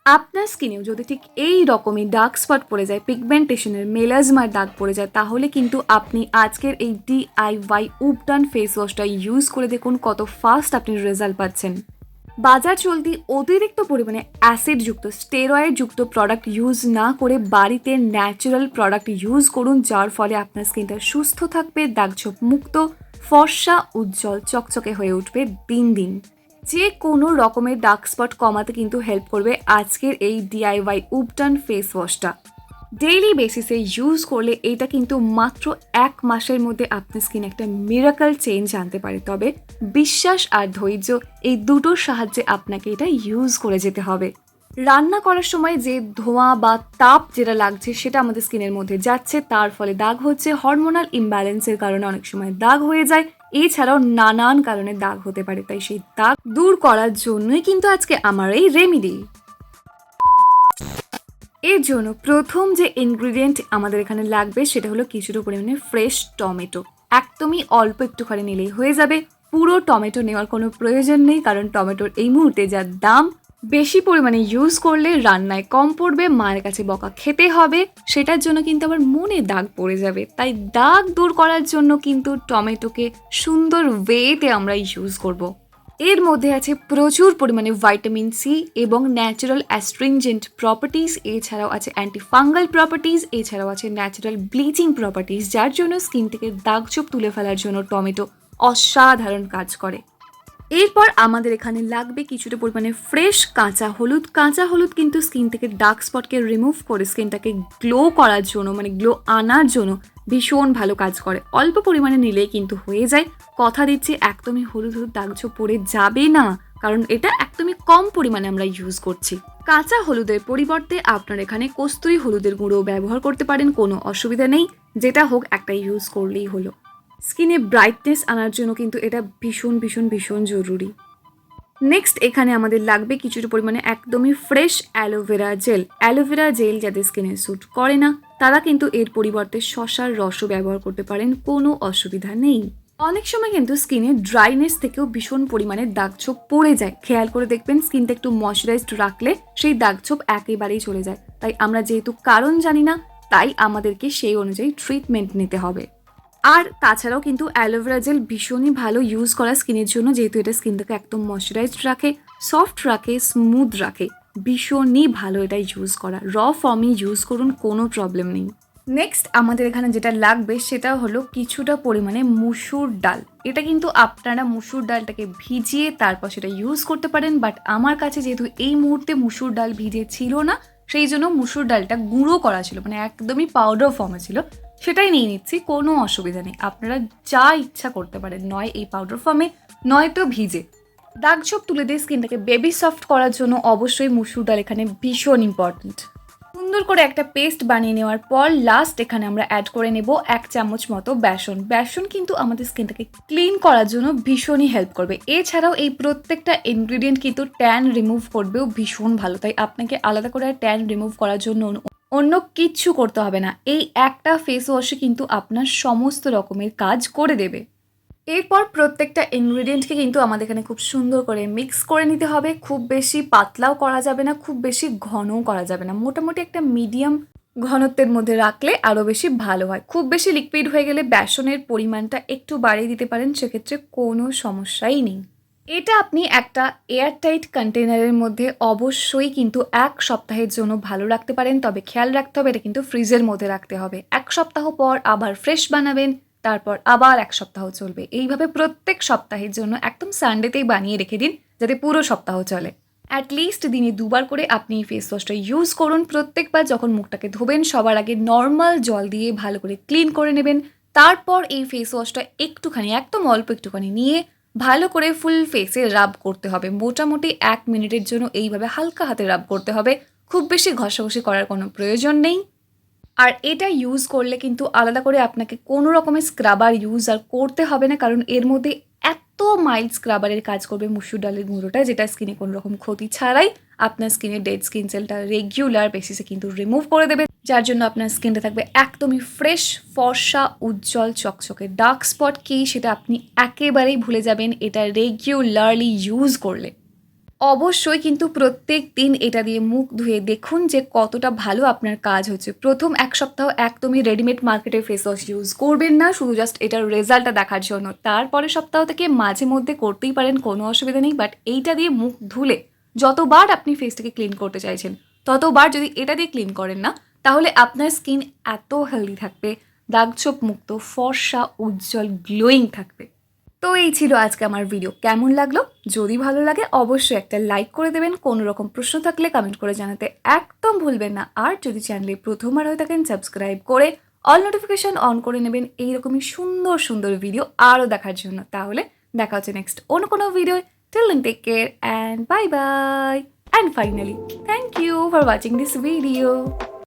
আপনার স্কিনেও যদি ঠিক এই রকমই ডার্ক স্পট পড়ে যায়, পিগমেন্টেশনের মেলাজমার দাগ পড়ে যায়, তাহলে কিন্তু আপনি আজকের এই DIY উপটান ফেস ওয়াশটা ইউজ করে দেখুন কত ফাস্ট আপনি রেজাল্ট পাচ্ছেন। বাজার চলতি অতিরিক্ত পরিমাণে অ্যাসিডযুক্ত স্টেরয়েডযুক্ত প্রোডাক্ট ইউজ না করে বাড়িতে ন্যাচারাল প্রোডাক্ট ইউজ করুন, যার ফলে আপনার স্কিনটা সুস্থ থাকবে, দাগছোপ মুক্ত, ফর্সা, উজ্জ্বল, চকচকে হয়ে উঠবে দিন দিন। যে কোনো রকমের ডার্ক স্পট কমাতে কিন্তু হেল্প করবে আজকের এই DIY উপটান ফেস ওয়াশটা। ডেইলি বেসিসে ইউজ করলে এটা কিন্তু মাত্র 1 মাসের মধ্যে আপনার স্কিন একটা মিরাকল চেঞ্জ আনতে পারে। তবে বিশ্বাস আর ধৈর্য এই দুটোর সাহায্যে আপনাকে এটা ইউজ করে যেতে হবে। রান্না করার সময় যে ধোঁয়া বা তাপ যেটা লাগছে সেটা আমাদের স্কিনের মধ্যে যাচ্ছে, তার ফলে দাগ হচ্ছে। হরমোনাল ইমব্যালেন্সের কারণে অনেক সময় দাগ হয়ে যায়, এছাড়াও নানান কারণে দাগ হতে পারে। তাই সেই দাগ দূর করার জন্যই কিন্তু আজকে আমার এই রেমেডি। এর জন্য প্রথম যে ইনগ্রিডিয়েন্ট আমাদের এখানে লাগবে সেটা হলো কিছুটা পরিমাণে ফ্রেশ টমেটো। একদমই অল্প একটুখানি নিলেই হয়ে যাবে, পুরো টমেটো নেওয়ার কোনো প্রয়োজন নেই, কারণ টমেটোর এই মুহূর্তে যা দাম, বেশি পরিমাণে ইউজ করলে রান্নায় কম পড়বে, মায়ের কাছে বকা খেতে হবে, সেটার জন্য কিন্তু আবার মনে দাগ পড়ে যাবে। তাই দাগ দূর করার জন্য কিন্তু টমেটোকে সুন্দর ওয়েতে আমরা ইউজ করব। এর মধ্যে আছে প্রচুর পরিমাণে ভিটামিন সি এবং ন্যাচারাল অ্যাস্ট্রিনজেন্ট প্রপার্টিজ, এছাড়াও আছে অ্যান্টিফাঙ্গাল প্রপার্টিজ, এছাড়াও আছে ন্যাচারাল ব্লিচিং প্রপার্টিজ, যার জন্য স্কিন থেকে দাগছোপ তুলে ফেলার জন্য টমেটো অসাধারণ কাজ করে। এরপর আমাদের এখানে লাগবে কিছুটা পরিমাণে ফ্রেশ কাঁচা হলুদ। কাঁচা হলুদ কিন্তু স্কিন থেকে ডার্ক স্পটকে রিমুভ করে স্কিনটাকে গ্লো করার জন্য, মানে গ্লো আনার জন্য ভীষণ ভালো কাজ করে। অল্প পরিমাণে নিলেই কিন্তু হয়ে যায়। কথা দিচ্ছি একদমই হলুদ হলুদ দাগছোপ পড়ে যাবে না, কারণ এটা একদমই কম পরিমাণে আমরা ইউজ করছি। কাঁচা হলুদের পরিবর্তে আপনার এখানে কস্তুরি হলুদের গুঁড়ো ব্যবহার করতে পারেন, কোনো অসুবিধা নেই, যেটা হোক একটা ইউজ করলেই হলো। স্কিনে ব্রাইটনেস আনার জন্য কিন্তু এটা ভীষণ ভীষণ ভীষণ জরুরি। নেক্সট এখানে আমাদের লাগবে কিছুটা পরিমাণে একদমই fresh aloe vera gel. Aloe vera gel যাদের স্কিনে স্যুট করে না তারা কিন্তু এর পরিবর্তে শসার রসও ব্যবহার করতে পারেন, কোনো অসুবিধা নেই। অনেক সময় কিন্তু স্কিনে ড্রাইনেস থেকেও ভীষণ পরিমাণে দাগছোপ পড়ে যায়। খেয়াল করে দেখবেন স্কিনটা একটু ময়শ্চারাইজড রাখলে সেই দাগছোপ একেবারেই চলে যায়। তাই আমরা যেহেতু কারণ জানি না, তাই আমাদেরকে সেই অনুযায়ী ট্রিটমেন্ট নিতে হবে। আর তাছাড়াও কিন্তু অ্যালোভেরা জেল ভীষণই ভালো ইউজ করা স্কিনের জন্য, যেহেতু এটা স্কিনটাকে একদম ময়শ্চারাইজড রাখে, সফট রাখে, স্মুথ রাখে। ভীষণই ভালো এটা ইউজ করা। র ফর্মে ইউজ করুন, কোনো প্রবলেম নেই। নেক্সট আমাদের এখানে যেটা লাগবে সেটা হলো কিছুটা পরিমাণে মুসুর ডাল। এটা কিন্তু আপনারা মুসুর ডালটাকে ভিজিয়ে তারপর সেটা ইউজ করতে পারেন, বাট আমার কাছে যেহেতু এই মুহূর্তে মুসুর ডাল ভিজে ছিল না, সেই জন্য মুসুর ডালটা গুঁড়ো করা ছিল, মানে একদমই পাউডার ফর্মে ছিল, সেটাই নিয়ে নিচ্ছি। কোনো অসুবিধা নেই, আপনারা যা ইচ্ছা করতে পারেন, নয় এই পাউডার ফর্মে নয়তো ভিজে। দাগছোপ তুলে দিয়ে স্কিনটাকে বেবি সফট করার জন্য অবশ্যই মুসুর ডাল এখানে ভীষণ ইম্পর্ট্যান্ট। সুন্দর করে একটা পেস্ট বানিয়ে নেওয়ার পর লাস্ট এখানে আমরা অ্যাড করে নেব 1 চামচ মতো বেসন। বেসন কিন্তু আমাদের স্কিনটাকে ক্লিন করার জন্য ভীষণই হেল্প করবে। এছাড়াও এই প্রত্যেকটা ইনগ্রিডিয়েন্ট কিন্তু ট্যান রিমুভ করবেও ভীষণ ভালো। তাই আপনাকে আলাদা করে ট্যান রিমুভ করার জন্য অন্য কিচ্ছু করতে হবে না। এই একটা ফেস ওয়াশে কিন্তু আপনার সমস্ত রকমের কাজ করে দেবে। এরপর প্রত্যেকটা ইনগ্রিডিয়েন্টকে কিন্তু আমাদের এখানে খুব সুন্দর করে মিক্স করে নিতে হবে। খুব বেশি পাতলাও করা যাবে না, খুব বেশি ঘনও করা যাবে না। মোটামুটি একটা মিডিয়াম ঘনত্বের মধ্যে রাখলে আরও বেশি ভালো হয়। খুব বেশি লিকুইড হয়ে গেলে বেসনের পরিমাণটা একটু বাড়িয়ে দিতে পারেন, সেক্ষেত্রে কোনো সমস্যাই নেই। এটা আপনি একটা এয়ারটাইট কন্টেনারের মধ্যে অবশ্যই কিন্তু 1 সপ্তাহের জন্য ভালো রাখতে পারেন। তবে খেয়াল রাখতে হবে এটা কিন্তু ফ্রিজের মধ্যে রাখতে হবে। 1 সপ্তাহ পর আবার ফ্রেশ বানাবেন, তারপর আবার 1 সপ্তাহ চলবে। এইভাবে প্রত্যেক সপ্তাহের জন্য একদম সানডেতেই বানিয়ে রেখে দিন, যাতে পুরো সপ্তাহ চলে। অ্যাটলিস্ট দিনে 2 বার করে আপনি এই ফেস ওয়াশটা ইউজ করুন। প্রত্যেকবার যখন মুখটাকে ধোবেন সবার আগে নর্মাল জল দিয়ে ভালো করে ক্লিন করে নেবেন। তারপর এই ফেস ওয়াশটা একটুখানি, একদম অল্প একটুখানি নিয়ে ভালো করে ফুল ফেসে রাব করতে হবে। মোটামুটি 1 মিনিটের জন্য এইভাবে হালকা হাতে রাব করতে হবে। খুব বেশি ঘষাঘষি করার কোনো প্রয়োজন নেই। আর এটা ইউজ করলে কিন্তু আলাদা করে আপনাকে কোনো রকমের স্ক্রাবার ইউজ আর করতে হবে না, কারণ এর মধ্যে এত মাইল্ড স্ক্রাবারের কাজ করবে মুসুর ডালের গুঁড়োটা, যেটা স্কিনে কোনো রকম ক্ষতি ছাড়াই আপনার স্কিনের ডেড স্কিন সেলটা রেগুলার বেসিসে কিন্তু রিমুভ করে দেবে, যার জন্য আপনার স্কিনটা থাকবে একদমই ফ্রেশ, ফর্সা, উজ্জ্বল, চকচকে। ডার্ক স্পট কি সেটা আপনি একেবারেই ভুলে যাবেন এটা রেগুলারলি ইউজ করলে। অবশ্যই কিন্তু প্রত্যেক দিন এটা দিয়ে মুখ ধুয়ে দেখুন যে কতটা ভালো আপনার কাজ হচ্ছে। প্রথম ১ সপ্তাহ একদমই রেডিমেড মার্কেটের ফেস ওয়াশ ইউজ করবেন না, শুধু জাস্ট এটার রেজাল্টটা দেখার জন্য। তারপরের সপ্তাহ থেকে মাঝে মধ্যে করতেই পারেন, কোনো অসুবিধা নেই। বাট এইটা দিয়ে মুখ ধুলে যতবার আপনি ফেসটাকে ক্লিন করতে চাইছেন, ততবার যদি এটা দিয়ে ক্লিন করেন না, তাহলে আপনার স্কিন এত হেলদি থাকবে, দাগছোপ মুক্ত, ফর্সা, উজ্জ্বল, গ্লোয়িং থাকবে। তো এই ছিল আজকে আমার ভিডিও। কেমন লাগলো? যদি ভালো লাগে অবশ্যই একটা লাইক করে দেবেন। কোনো রকম প্রশ্ন থাকলে কমেন্ট করে জানাতে একদম ভুলবেন না। আর যদি চ্যানেলে প্রথমবার হয়ে থাকেন সাবস্ক্রাইব করে অল নোটিফিকেশন অন করে নেবেন এইরকমই সুন্দর সুন্দর ভিডিও আরও দেখার জন্য। তাহলে দেখা হচ্ছে নেক্সট অন্য কোনো video. Till then take care and bye bye. And finally thank you for watching this video.